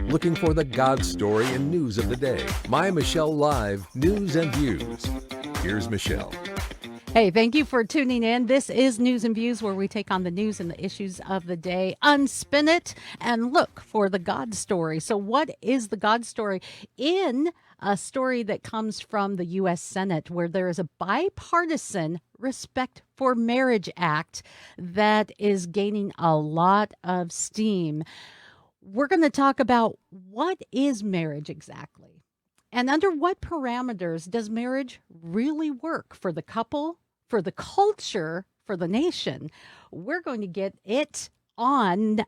Looking for the God story and news of the day. MyMichelleLive News and Views. Here's Michelle. Hey, thank you for tuning in. This is News and Views, where we take on the news and the issues of the day, unspin it, and look for the God story. So what is the God story? In a story that comes from the U.S. Senate, where there is a bipartisan Respect for Marriage Act that is gaining a lot of steam. We're going to talk about what is marriage exactly, and under what parameters does marriage really work for the couple, for the culture, for the nation? We're going to get it on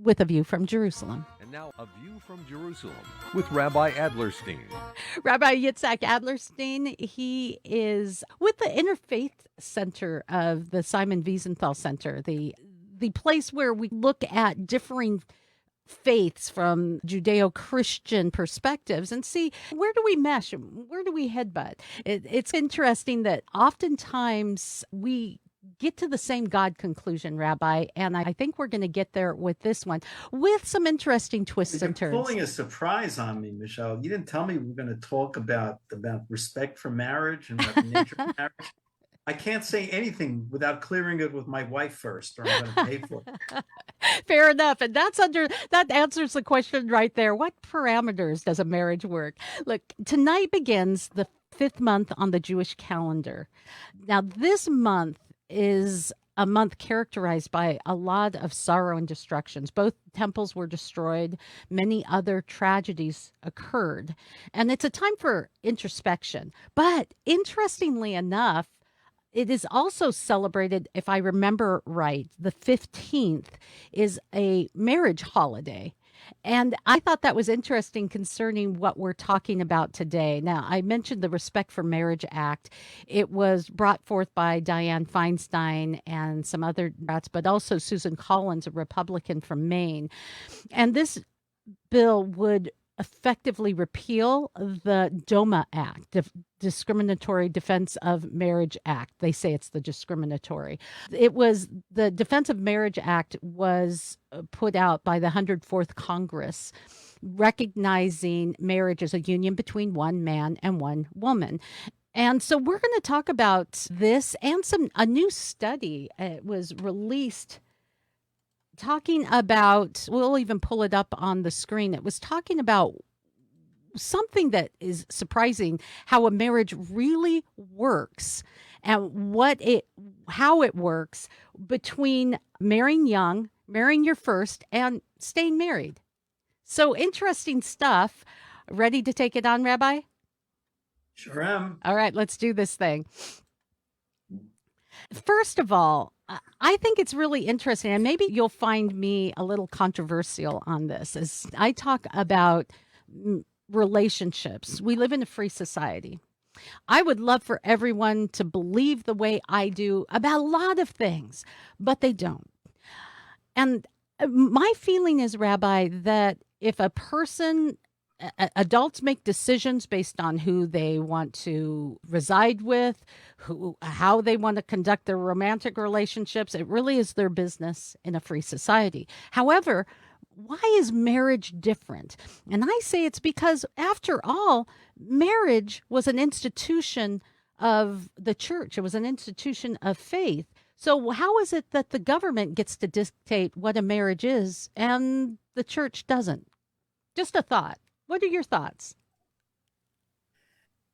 with a view from Jerusalem. And now, a view from Jerusalem with Rabbi Adlerstein. Rabbi Yitzchok Adlerstein, he is with the Interfaith Center of the Simon Wiesenthal Center, the place where we look at differing faiths from Judeo-Christian perspectives and see, where do we mesh, where do we headbutt? It's interesting that oftentimes we get to the same God conclusion, Rabbi, and I think we're going to get there with this one, with some interesting twists and turns. You're pulling a surprise on me, Michelle. You didn't tell me we were going to talk about respect for marriage and about the nature of marriage. I can't say anything without clearing it with my wife first, or I'm going to pay for it. Fair enough. And that answers the question right there. What parameters does a marriage work? Look, tonight begins the 5th month on the Jewish calendar. Now, this month is a month characterized by a lot of sorrow and destructions. Both temples were destroyed. Many other tragedies occurred. And it's a time for introspection. But interestingly enough, it is also celebrated, if I remember right, the 15th is a marriage holiday. And I thought that was interesting concerning what we're talking about today. Now, I mentioned the Respect for Marriage Act. It was brought forth by Dianne Feinstein and some other Democrats, but also Susan Collins, a Republican from Maine. And this bill would effectively repeal the DOMA Act, Discriminatory Defense of Marriage Act. They say it's the discriminatory. It was the Defense of Marriage Act was put out by the 104th Congress, recognizing marriage as a union between one man and one woman. And so we're going to talk about this and a new study. It was released talking about, we'll even pull it up on the screen. It was talking about something that is surprising, how a marriage really works and how it works between marrying young, marrying your first, and staying married. So interesting stuff. Ready to take it on, Rabbi? Sure am. All right, let's do this thing. First of all, I think it's really interesting, and maybe you'll find me a little controversial on this, as I talk about relationships. We live in a free society. I would love for everyone to believe the way I do about a lot of things, but they don't. And my feeling is, Rabbi, that if a person adults make decisions based on who they want to reside with, how they want to conduct their romantic relationships. It really is their business in a free society. However, why is marriage different? And I say it's because, after all, marriage was an institution of the church. It was an institution of faith. So how is it that the government gets to dictate what a marriage is and the church doesn't? Just a thought. What are your thoughts?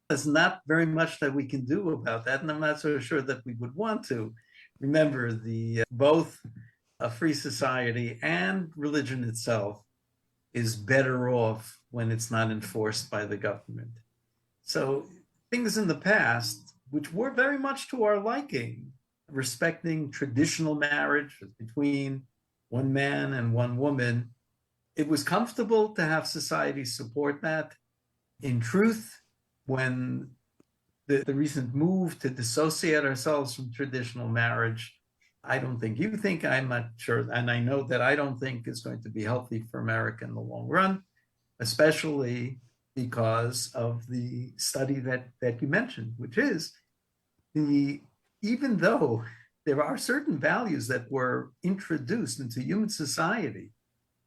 There's not very much that we can do about that, and I'm not so sure that we would want to. Remember, both a free society and religion itself is better off when it's not enforced by the government. So things in the past, which were very much to our liking, respecting traditional marriage between one man and one woman, it was comfortable to have society support that. In truth, when the recent move to dissociate ourselves from traditional marriage, I don't think you think, I'm not sure, and I know that I don't think is going to be healthy for America in the long run, especially because of the study that you mentioned, which is even though there are certain values that were introduced into human society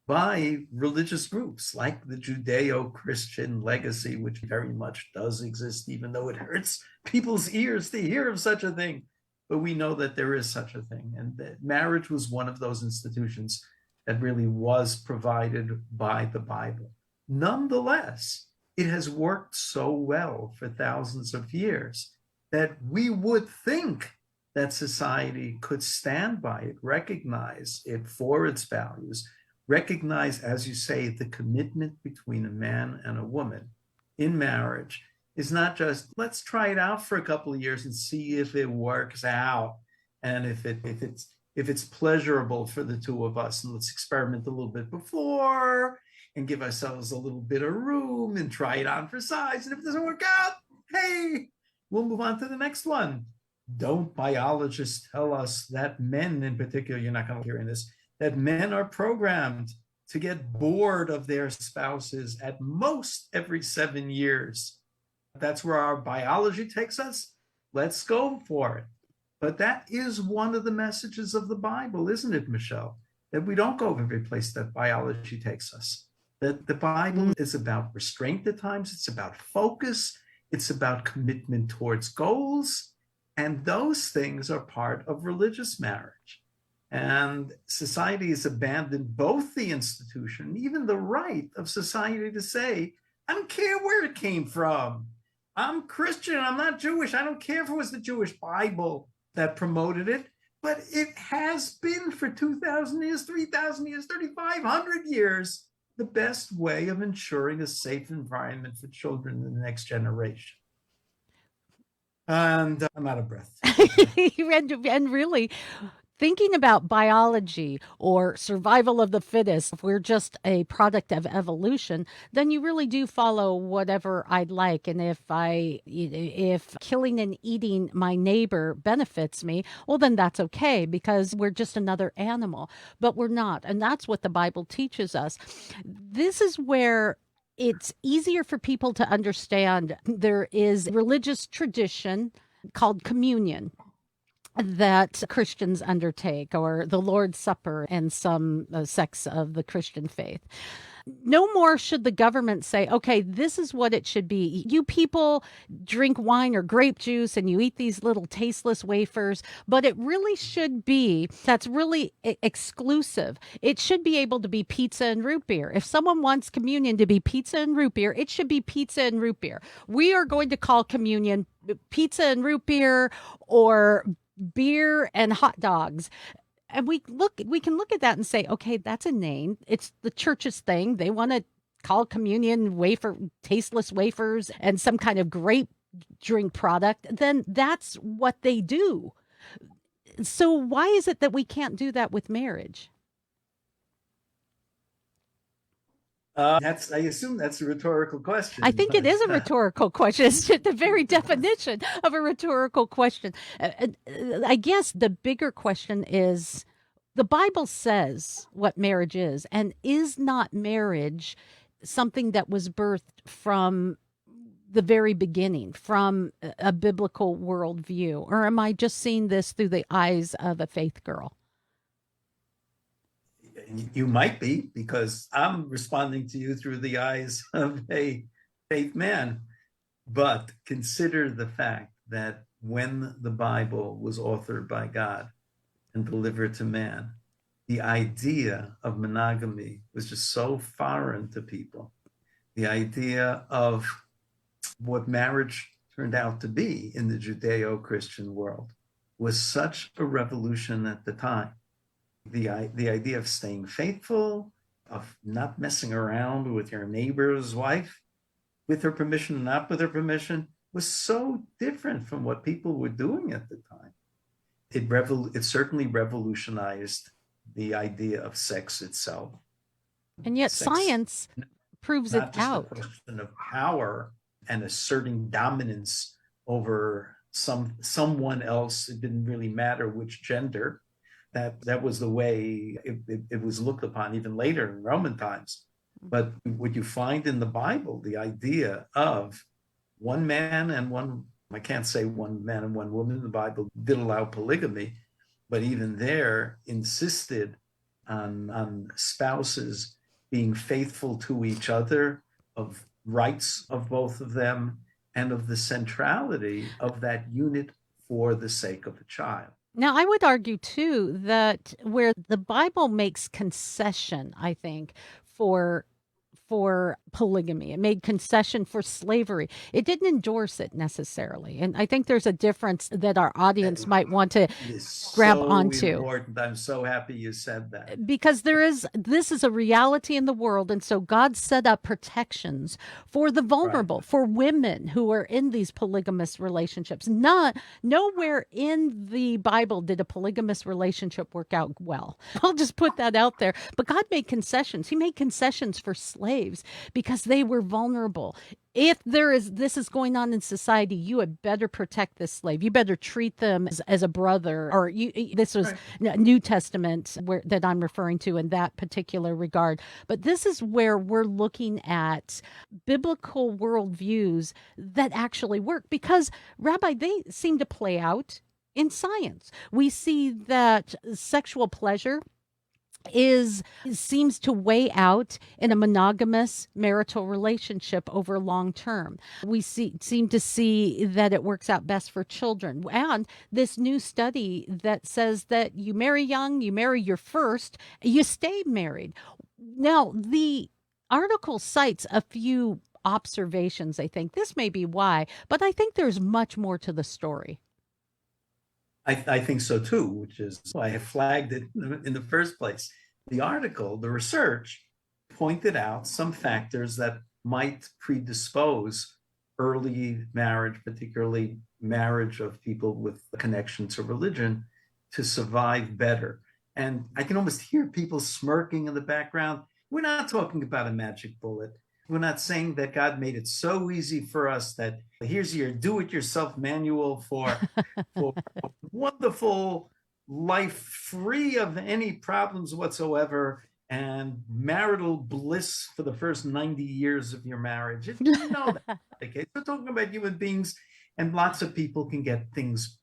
by religious groups like the Judeo-Christian legacy, which very much does exist, even though it hurts people's ears to hear of such a thing. But we know that there is such a thing, and that marriage was one of those institutions that really was provided by the Bible. Nonetheless, it has worked so well for thousands of years that we would think that society could stand by it, recognize it for its values, recognize, as you say, the commitment between a man and a woman in marriage is not just, let's try it out for a couple of years and see if it works out, and if it's pleasurable for the two of us, and let's experiment a little bit before and give ourselves a little bit of room and try it on for size. And if it doesn't work out, hey, we'll move on to the next one. Don't biologists tell us that men in particular, you're not going to hear in this, that men are programmed to get bored of their spouses at most every 7 years? That's where our biology takes us. Let's go for it. But that is one of the messages of the Bible, isn't it, Michelle? That we don't go every place that biology takes us. That the Bible is about restraint at times. It's about focus. It's about commitment towards goals. And those things are part of religious marriage. And society has abandoned both the institution, even the right of society to say, I don't care where it came from. I'm Christian, I'm not Jewish. I don't care if it was the Jewish Bible that promoted it, but it has been for 2,000 years, 3,000 years, 3,500 years, the best way of ensuring a safe environment for children in the next generation. And I'm out of breath. And really, thinking about biology or survival of the fittest, if we're just a product of evolution, then you really do follow whatever I'd like. And if killing and eating my neighbor benefits me, well, then that's okay, because we're just another animal. But we're not. And that's what the Bible teaches us. This is where it's easier for people to understand. There is religious tradition called communion that Christians undertake, or the Lord's Supper and some sects of the Christian faith. No more should the government say, okay, this is what it should be. You people drink wine or grape juice and you eat these little tasteless wafers, but it really should be, that's really exclusive. It should be able to be pizza and root beer. If someone wants communion to be pizza and root beer, it should be pizza and root beer. We are going to call communion pizza and root beer, or beer and hot dogs. And we can look at that and say, okay, that's a name. It's the church's thing. They want to call communion tasteless wafers and some kind of grape drink product. Then that's what they do. So why is it that we can't do that with marriage? I assume that's a rhetorical question. I think it is a rhetorical question. It's the very definition of a rhetorical question. I guess the bigger question is, the Bible says what marriage is, and is not marriage something that was birthed from the very beginning, from a biblical worldview? Or am I just seeing this through the eyes of a faith girl? You might be, because I'm responding to you through the eyes of a faith man. But consider the fact that when the Bible was authored by God and delivered to man, the idea of monogamy was just so foreign to people. The idea of what marriage turned out to be in the Judeo-Christian world was such a revolution at the time. The idea of staying faithful, of not messing around with your neighbor's wife, with her permission, not with her permission, was so different from what people were doing at the time. It certainly revolutionized the idea of sex itself. And yet science proves it out. Not just a question of power and asserting dominance over someone else. It didn't really matter which gender. That was the way it was looked upon even later in Roman times. But what you find in the Bible, the idea of one man and one, I can't say one man and one woman, the Bible did allow polygamy, but even there insisted on spouses being faithful to each other, of rights of both of them, and of the centrality of that unit for the sake of the child. Now, I would argue too that where the Bible makes concession, I think, for polygamy. It made concession for slavery. It didn't endorse it necessarily. And I think there's a difference that our audience might want to It is grab so onto. important. I'm so happy you said that. Because this is a reality in the world, and so God set up protections for the vulnerable, Right. for women who are in these polygamous relationships. Nowhere in the Bible did a polygamous relationship work out well. I'll just put that out there. But God made concessions. He made concessions for slaves because they were vulnerable. If this is going on in society, you had better protect this slave. You better treat them as a brother, or this was Right. New Testament that I'm referring to in that particular regard. But this is where we're looking at biblical worldviews that actually work, because Rabbi, they seem to play out in science. We see that sexual pleasure seems to weigh out in a monogamous marital relationship over long term. We seem to see that it works out best for children. And this new study that says that you marry young, you marry your first, you stay married. Now, the article cites a few observations. I think this may be why, but I think there's much more to the story. I think so too, which is why I flagged it in the first place. The article, the research, pointed out some factors that might predispose early marriage, particularly marriage of people with a connection to religion, to survive better. And I can almost hear people smirking in the background. We're not talking about a magic bullet. We're not saying that God made it so easy for us that here's your do-it-yourself manual for a wonderful life free of any problems whatsoever and marital bliss for the first 90 years of your marriage. You know that's the case. We're talking about human beings, and lots of people can get things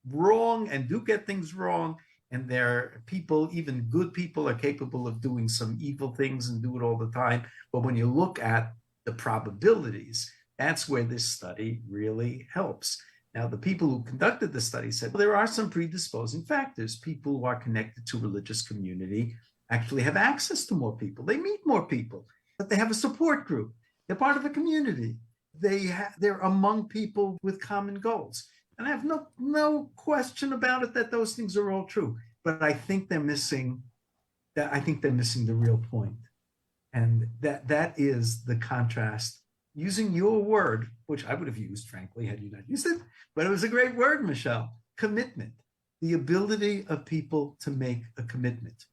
wrong and do get things wrong. And there are people, even good people, are capable of doing some evil things and do it all the time. But when you look at the probabilities, that's where this study really helps. Now, the people who conducted the study said, well, there are some predisposing factors. People who are connected to religious community actually have access to more people. They meet more people, but they have a support group. They're part of a community. They're among people with common goals. And I have no question about it that those things are all true. But I think they're missing the real point. And that is the contrast. Using your word, which I would have used, frankly, had you not used it, but it was a great word, Michelle. Commitment. The ability of people to make a commitment.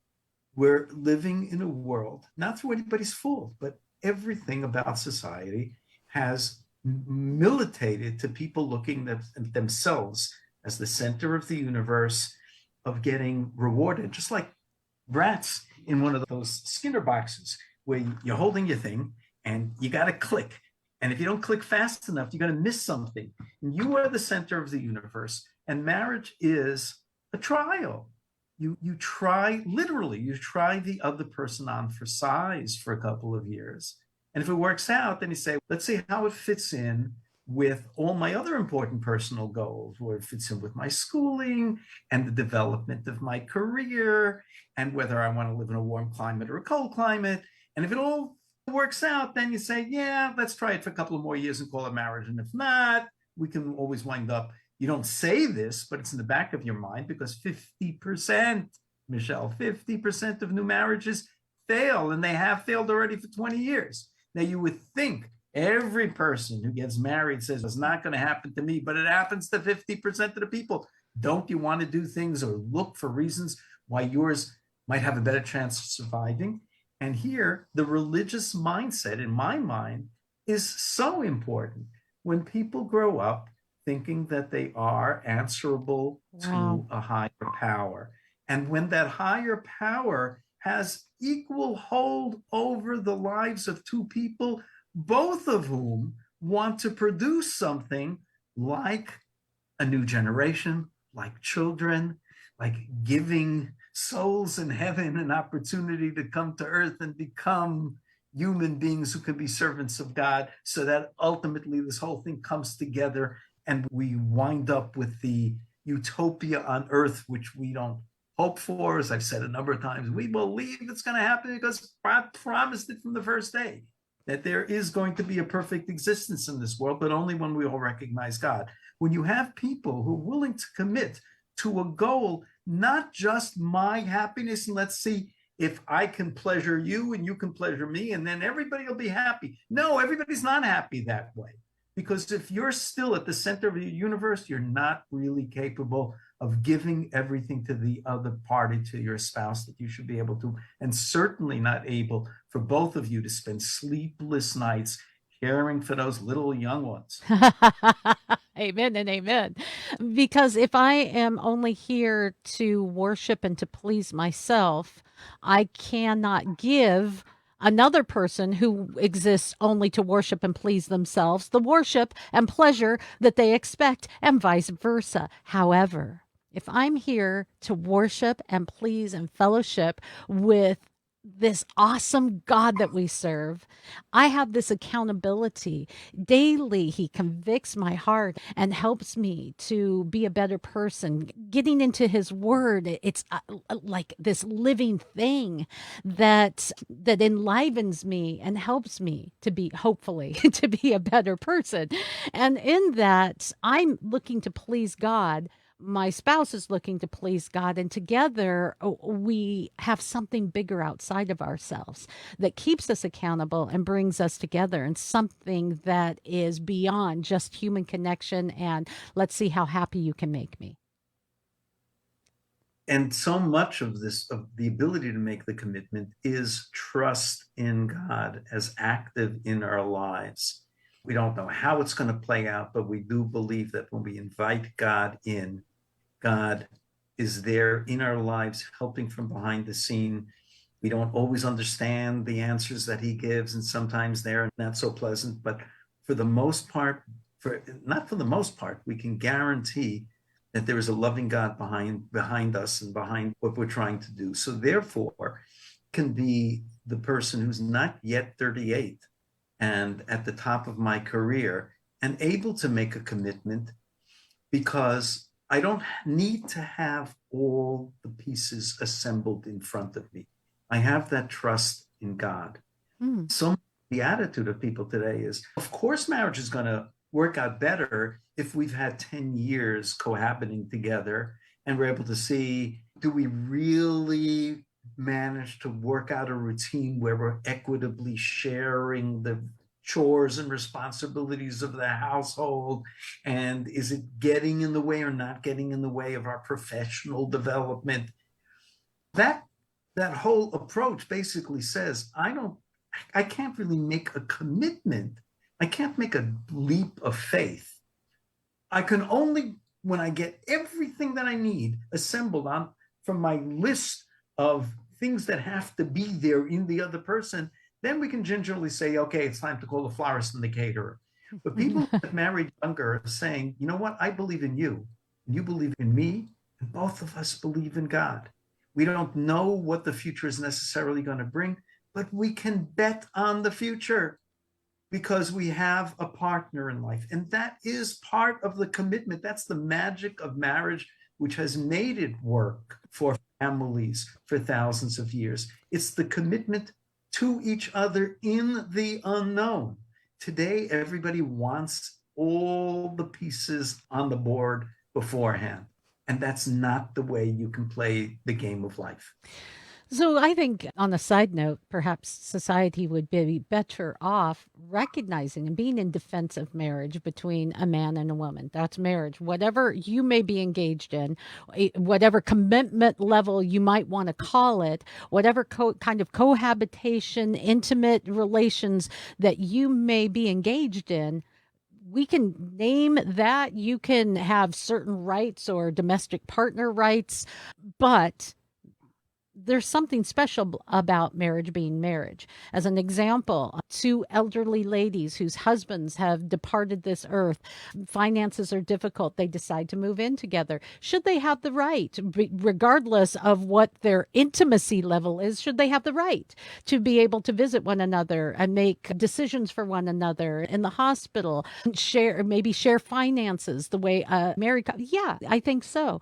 We're living in a world, not through anybody's fault, but everything about society has militated to people looking at themselves as the center of the universe, of getting rewarded, just like rats in one of those Skinner boxes where you're holding your thing and you got to click. And if you don't click fast enough, you're going to miss something. And you are the center of the universe. And marriage is a trial. You try, literally, you try the other person on for size for a couple of years. And if it works out, then you say, let's see how it fits in with all my other important personal goals, where it fits in with my schooling and the development of my career, and whether I want to live in a warm climate or a cold climate. And if it all works out, then you say, yeah, let's try it for a couple of more years and call it marriage. And if not, we can always wind up. You don't say this, but it's in the back of your mind, because 50%, Michelle, 50% of new marriages fail, and they have failed already for 20 years. Now, you would think every person who gets married says it's not going to happen to me, but it happens to 50% of the people. Don't you want to do things or look for reasons why yours might have a better chance of surviving? And here, the religious mindset, in my mind, is so important. When people grow up thinking that they are answerable to a higher power, and when that higher power has equal hold over the lives of two people, both of whom want to produce something like a new generation, like children, like giving souls in heaven an opportunity to come to earth and become human beings who can be servants of God, so that ultimately this whole thing comes together and we wind up with the utopia on earth, which we don't hope for. As I've said a number of times, we believe it's going to happen because God promised it from the first day, that there is going to be a perfect existence in this world, but only when we all recognize God. When you have people who are willing to commit to a goal, not just my happiness, and let's see if I can pleasure you and you can pleasure me, and then everybody will be happy. No, everybody's not happy that way. Because if you're still at the center of your universe, you're not really capable of giving everything to the other party, to your spouse, that you should be able to, and certainly not able for both of you to spend sleepless nights caring for those little young ones. Amen and amen. Because if I am only here to worship and to please myself, I cannot give another person who exists only to worship and please themselves the worship and pleasure that they expect, and vice versa. However, if I'm here to worship and please and fellowship with this awesome God that we serve, I have this accountability. Daily, He convicts my heart and helps me to be a better person. Getting into His Word, it's like this living thing that enlivens me and helps me to be, hopefully, to be a better person. And in that, I'm looking to please God. My spouse is looking to please God, and together we have something bigger outside of ourselves that keeps us accountable and brings us together, and something that is beyond just human connection and let's see how happy you can make me. And so much of this, of the ability to make the commitment, is trust in God as active in our lives. We don't know how it's going to play out, but we do believe that when we invite God in, God is there in our lives, helping from behind the scene. We don't always understand the answers that He gives, and sometimes they're not so pleasant, but for the most part, we can guarantee that there is a loving God behind us and behind what we're trying to do. So therefore, can be the person who's not yet 38 and at the top of my career and able to make a commitment, because I don't need to have all the pieces assembled in front of me. I have that trust in God. So the attitude of people today is, of course, marriage is going to work out better if we've had 10 years cohabiting together and we're able to see, do we really manage to work out a routine where we're equitably sharing the chores and responsibilities of the household, and is it getting in the way or not getting in the way of our professional development? That whole approach basically says, I can't really make a commitment. I can't make a leap of faith. I can only, when I get everything that I need assembled from my list of things that have to be there in the other person, then we can gingerly say, okay, it's time to call the florist and the caterer. But people who get married younger are saying, you know what? I believe in you, and you believe in me, and both of us believe in God. We don't know what the future is necessarily going to bring, but we can bet on the future because we have a partner in life. And that is part of the commitment. That's the magic of marriage, which has made it work for families for thousands of years. It's the commitment to each other in the unknown. Today, everybody wants all the pieces on the board beforehand. And that's not the way you can play the game of life. So I think, on a side note, perhaps society would be better off recognizing and being in defense of marriage between a man and a woman. That's marriage. Whatever you may be engaged in, whatever commitment level you might want to call it, whatever kind of cohabitation, intimate relations that you may be engaged in, we can name that. You can have certain rights or domestic partner rights, but there's something special about marriage being marriage. As an example, two elderly ladies whose husbands have departed this earth, finances are difficult, they decide to move in together. Should they have the right, regardless of what their intimacy level is, should they have the right to be able to visit one another and make decisions for one another in the hospital, maybe share finances the way a married couple? Yeah, I think so.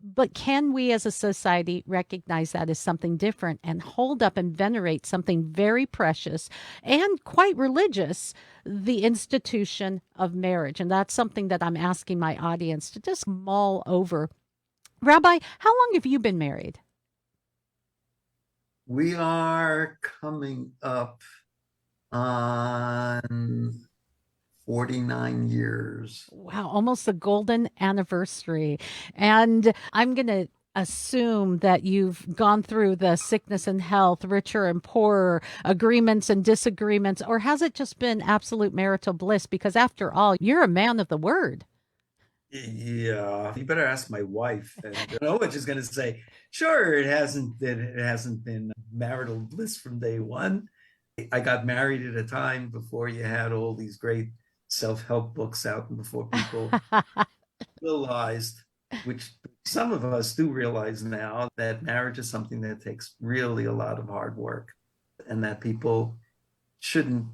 But can we as a society recognize that as something different and hold up and venerate something very precious and quite religious, the institution of marriage? And that's something that I'm asking my audience to just mull over. Rabbi, how long have you been married? We are coming up on 49 years. Wow, almost the golden anniversary. And I'm going to assume that you've gone through the sickness and health, richer and poorer, agreements and disagreements, or has it just been absolute marital bliss? Because after all, you're a man of the word. Yeah, you better ask my wife. And you know what she's going to say. Sure, it hasn't been marital bliss from day one. I got married at a time before you had all these great self-help books out and before people realized, which some of us do realize now, that marriage is something that takes really a lot of hard work, and that people shouldn't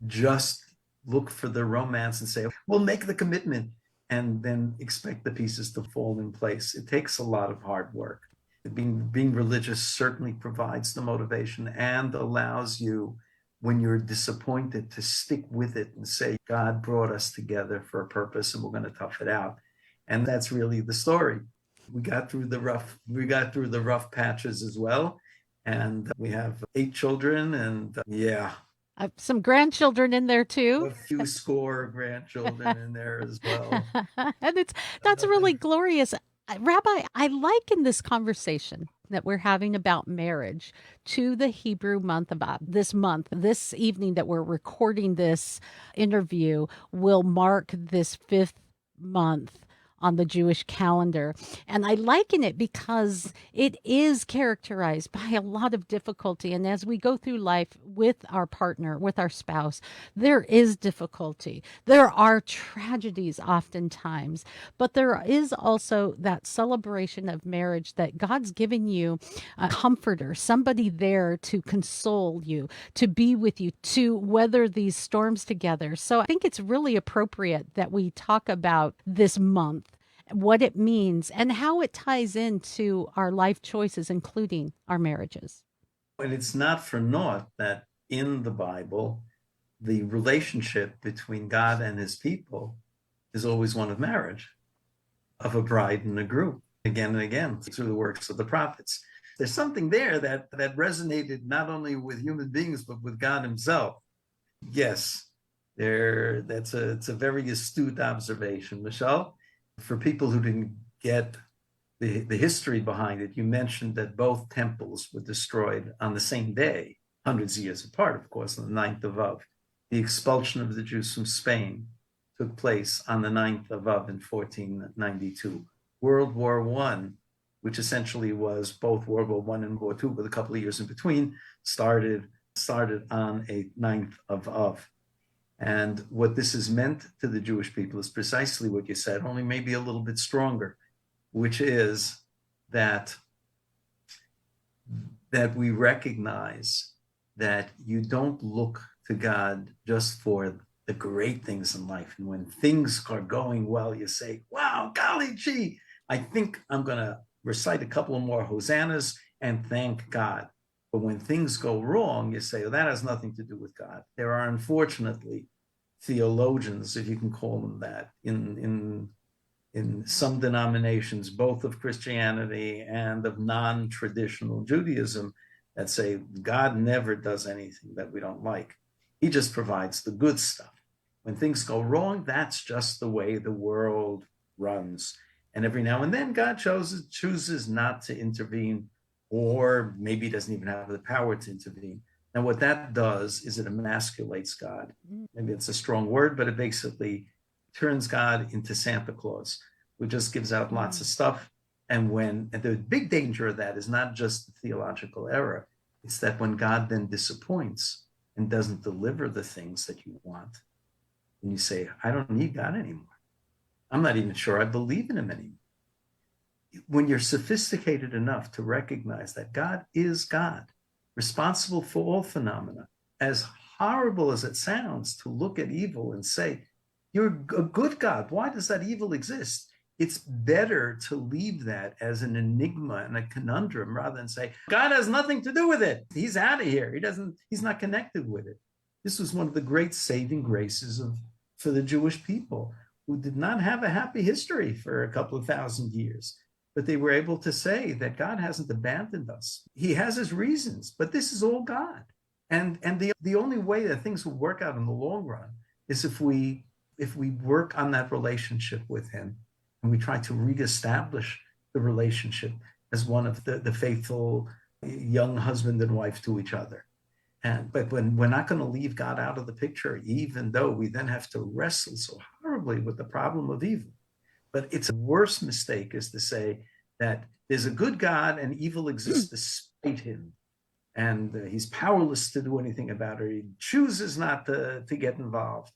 just look for the romance and say, we'll make the commitment and then expect the pieces to fall in place. It takes a lot of hard work. Being religious certainly provides the motivation and allows you, when you're disappointed, to stick with it and say, God brought us together for a purpose and we're going to tough it out. And that's really the story. We got through the rough patches as well. And we have 8 children and Some grandchildren in there too. a few score grandchildren in there as well. And that's really glorious. Rabbi, I liken this conversation that we're having about marriage to the Hebrew month. About this evening that we're recording this interview will mark this 5th month on the Jewish calendar. And I liken it because it is characterized by a lot of difficulty. And as we go through life with our partner, with our spouse, there is difficulty. There are tragedies oftentimes, but there is also that celebration of marriage that God's given you a comforter, somebody there to console you, to be with you, to weather these storms together. So I think it's really appropriate that we talk about this month, what it means, and how it ties into our life choices, including our marriages. And it's not for naught that in the Bible, the relationship between God and his people is always one of marriage, of a bride and a groom, again and again, through the works of the prophets. There's something there that resonated not only with human beings, but with God himself. Yes, it's a very astute observation, Michelle. For people who didn't get the history behind it, you mentioned that both temples were destroyed on the same day, hundreds of years apart, of course, on the 9th of Av. The expulsion of the Jews from Spain took place on the 9th of Av in 1492. World War I, which essentially was both World War I and World War II, with a couple of years in between, started on a 9th of Av. And what this has meant to the Jewish people is precisely what you said, only maybe a little bit stronger, which is that we recognize that you don't look to God just for the great things in life. And when things are going well, you say, wow, golly gee, I think I'm going to recite a couple of more hosannas and thank God. But when things go wrong, you say, well, that has nothing to do with God. There are, unfortunately, theologians, if you can call them that, in some denominations, both of Christianity and of non-traditional Judaism, that say God never does anything that we don't like. He just provides the good stuff. When things go wrong, that's just the way the world runs. And every now and then, God chooses not to intervene, or maybe he doesn't even have the power to intervene. And what that does is it emasculates God. Maybe it's a strong word, but it basically turns God into Santa Claus, who just gives out lots of stuff And the big danger of that is not just the theological error, it's that when God then disappoints and doesn't deliver the things that you want, and you say, I don't need God anymore. I'm not even sure I believe in him anymore. When you're sophisticated enough to recognize that God is God, responsible for all phenomena, as horrible as it sounds to look at evil and say, you're a good God, why does that evil exist? It's better to leave that as an enigma and a conundrum rather than say, God has nothing to do with it. He's out of here. He's not connected with it. This was one of the great saving graces for the Jewish people, who did not have a happy history for a couple of thousand years. But they were able to say that God hasn't abandoned us. He has his reasons, but this is all God. And the only way that things will work out in the long run is if we work on that relationship with him, and we try to reestablish the relationship as one of the faithful young husband and wife to each other. But when we're not going to leave God out of the picture, even though we then have to wrestle so horribly with the problem of evil. But it's a worse mistake is to say that there's a good God and evil exists despite him. And he's powerless to do anything about it. He chooses not to get involved.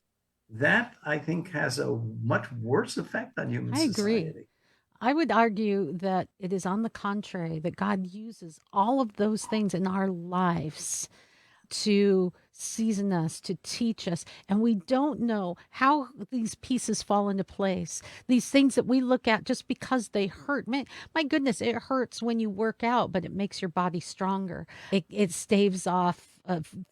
That, I think, has a much worse effect on human society. Agree. I would argue that it is on the contrary, that God uses all of those things in our lives to season us, to teach us. And we don't know how these pieces fall into place. These things that we look at just because they hurt. Man, my goodness, it hurts when you work out, but it makes your body stronger. It staves off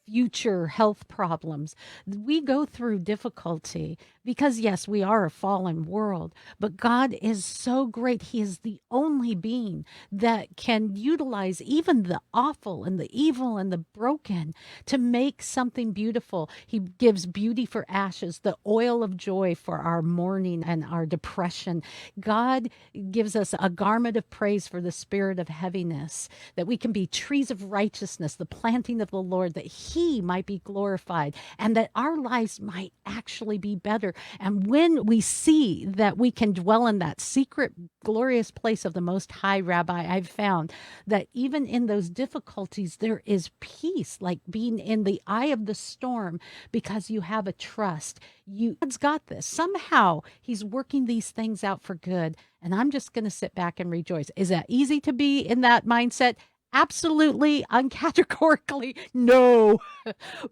future health problems. We go through difficulty because, yes, we are a fallen world, but God is so great. He is the only being that can utilize even the awful and the evil and the broken to make something beautiful. He gives beauty for ashes, the oil of joy for our mourning and our depression. God gives us a garment of praise for the spirit of heaviness, that we can be trees of righteousness, the planting of the Lord, that he might be glorified and that our lives might actually be better. And when we see that we can dwell in that secret, glorious place of the Most High, Rabbi, I've found that even in those difficulties, there is peace, like being in the eye of the storm, because you have a trust. God's got this. Somehow he's working these things out for good. And I'm just going to sit back and rejoice. Is that easy to be in that mindset? Absolutely, uncategorically, no.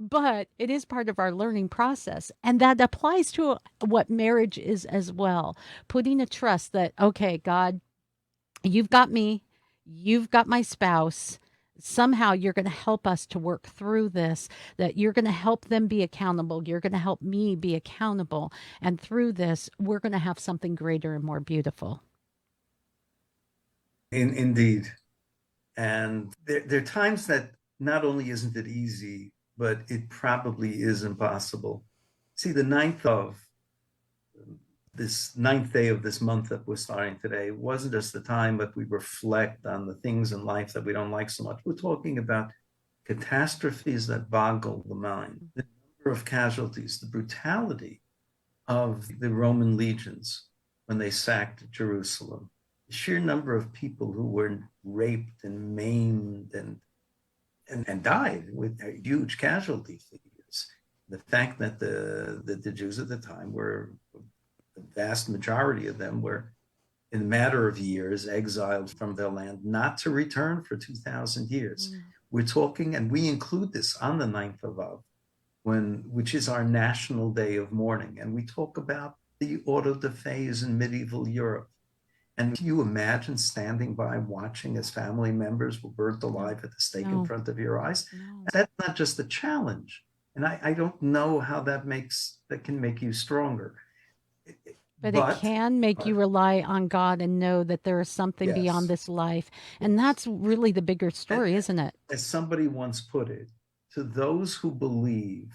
But it is part of our learning process. And that applies to what marriage is as well. Putting a trust that, okay, God, you've got me, you've got my spouse. Somehow you're going to help us to work through this, that you're going to help them be accountable. You're going to help me be accountable. And through this, we're going to have something greater and more beautiful. Indeed. And there are times that not only isn't it easy, but it probably is impossible. See, the ninth day of this month that we're starting today wasn't just the time that we reflect on the things in life that we don't like so much. We're talking about catastrophes that boggle the mind, the number of casualties, the brutality of the Roman legions when they sacked Jerusalem, the sheer number of people who were raped and maimed and died with huge casualty figures. The fact that the Jews at the time were, the vast majority of them were, in a matter of years, exiled from their land, not to return for 2,000 years. We're talking, and we include this on the 9th of Av, which is our national day of mourning. And we talk about the auto da fés in medieval Europe. And can you imagine standing by watching as family members were burnt alive at the stake in front of your eyes? No. That's not just a challenge. And I don't know how that can make you stronger. But it can make you rely on God and know that there is something beyond this life. And that's really the bigger story, isn't it? As somebody once put it, to those who believe,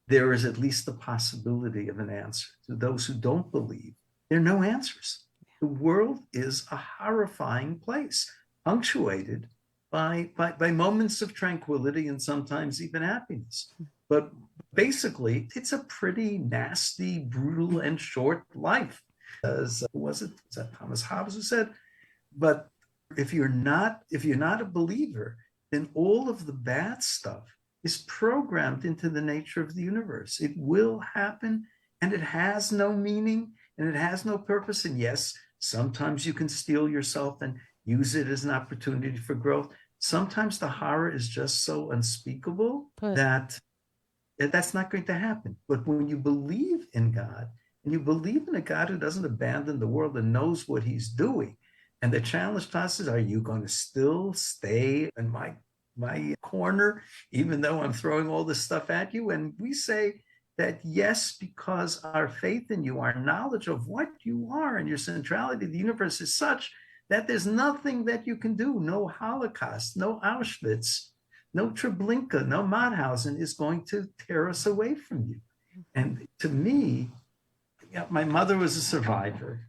there is at least the possibility of an answer. To those who don't believe, there are no answers. The world is a horrifying place, punctuated by moments of tranquility and sometimes even happiness. But basically, it's a pretty nasty, brutal, and short life. as was that Thomas Hobbes who said, but if you're not a believer, then all of the bad stuff is programmed into the nature of the universe. It will happen, and it has no meaning, and it has no purpose. And yes, sometimes you can steel yourself and use it as an opportunity for growth. Sometimes the horror is just so unspeakable that that's not going to happen. But when you believe in God, and you believe in a God who doesn't abandon the world and knows what he's doing, and the challenge to us is, are you going to still stay in my corner, even though I'm throwing all this stuff at you? And we say that yes, because our faith in you, our knowledge of what you are and your centrality of the universe is such that there's nothing that you can do. No Holocaust, no Auschwitz, no Treblinka, no Mauthausen is going to tear us away from you. And to me, my mother was a survivor.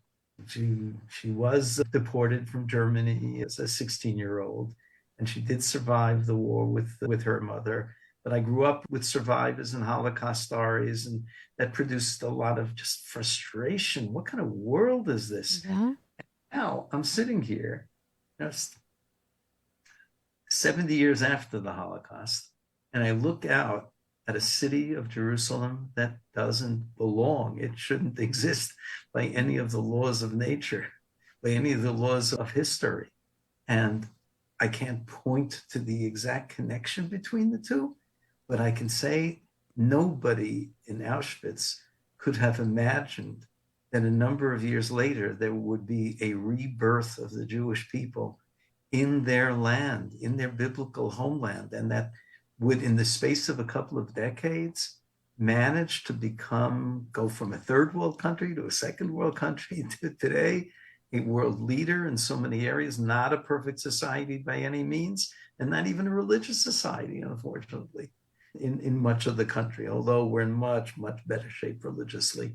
She was deported from Germany as a 16-year-old, and she did survive the war with her mother. But I grew up with survivors and Holocaust stories, and that produced a lot of just frustration. What kind of world is this? Yeah. Now I'm sitting here, 70 years after the Holocaust, and I look out at a city of Jerusalem that doesn't belong. It shouldn't exist by any of the laws of nature, by any of the laws of history. And I can't point to the exact connection between the two, but I can say nobody in Auschwitz could have imagined that a number of years later, there would be a rebirth of the Jewish people in their land, in their biblical homeland, and that would, in the space of a couple of decades, manage to go from a third world country to a second world country to today, a world leader in so many areas, not a perfect society by any means, and not even a religious society, unfortunately, in much of the country, although we're in much, much better shape religiously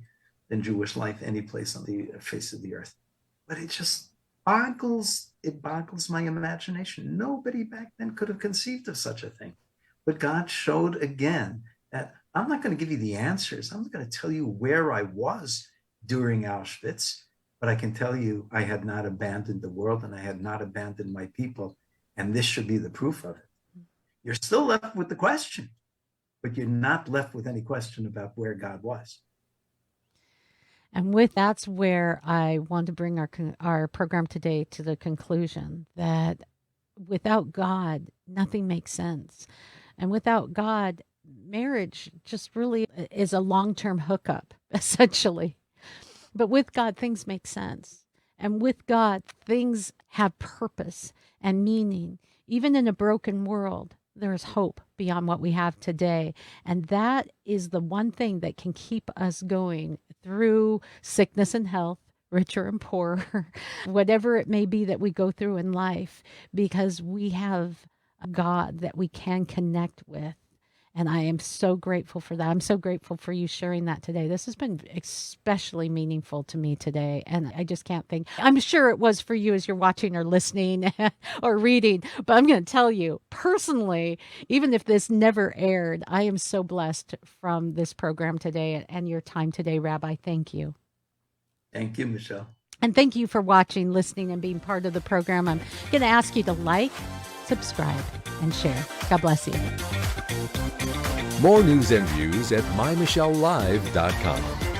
than Jewish life any place on the face of the earth. But it just boggles my imagination. Nobody back then could have conceived of such a thing. But God showed again that I'm not going to give you the answers. I'm not going to tell you where I was during Auschwitz, but I can tell you I had not abandoned the world and I had not abandoned my people. And this should be the proof of it. You're still left with the question, but you're not left with any question about where God was. And that's where I want to bring our program today to the conclusion that without God, nothing makes sense. And without God, marriage just really is a long-term hookup, essentially. But with God, things make sense. And with God, things have purpose and meaning. Even in a broken world, there is hope beyond what we have today. And that is the one thing that can keep us going through sickness and health, richer and poorer, whatever it may be that we go through in life, because we have a God that we can connect with. And I am so grateful for that. I'm so grateful for you sharing that today. This has been especially meaningful to me today. And I just can't think. I'm sure it was for you as you're watching or listening or reading. But I'm going to tell you personally, even if this never aired, I am so blessed from this program today and your time today, Rabbi. Thank you. Thank you, Michelle. And thank you for watching, listening, and being part of the program. I'm going to ask you to like, subscribe, and share. God bless you. More news and views at MyMichelleLive.com.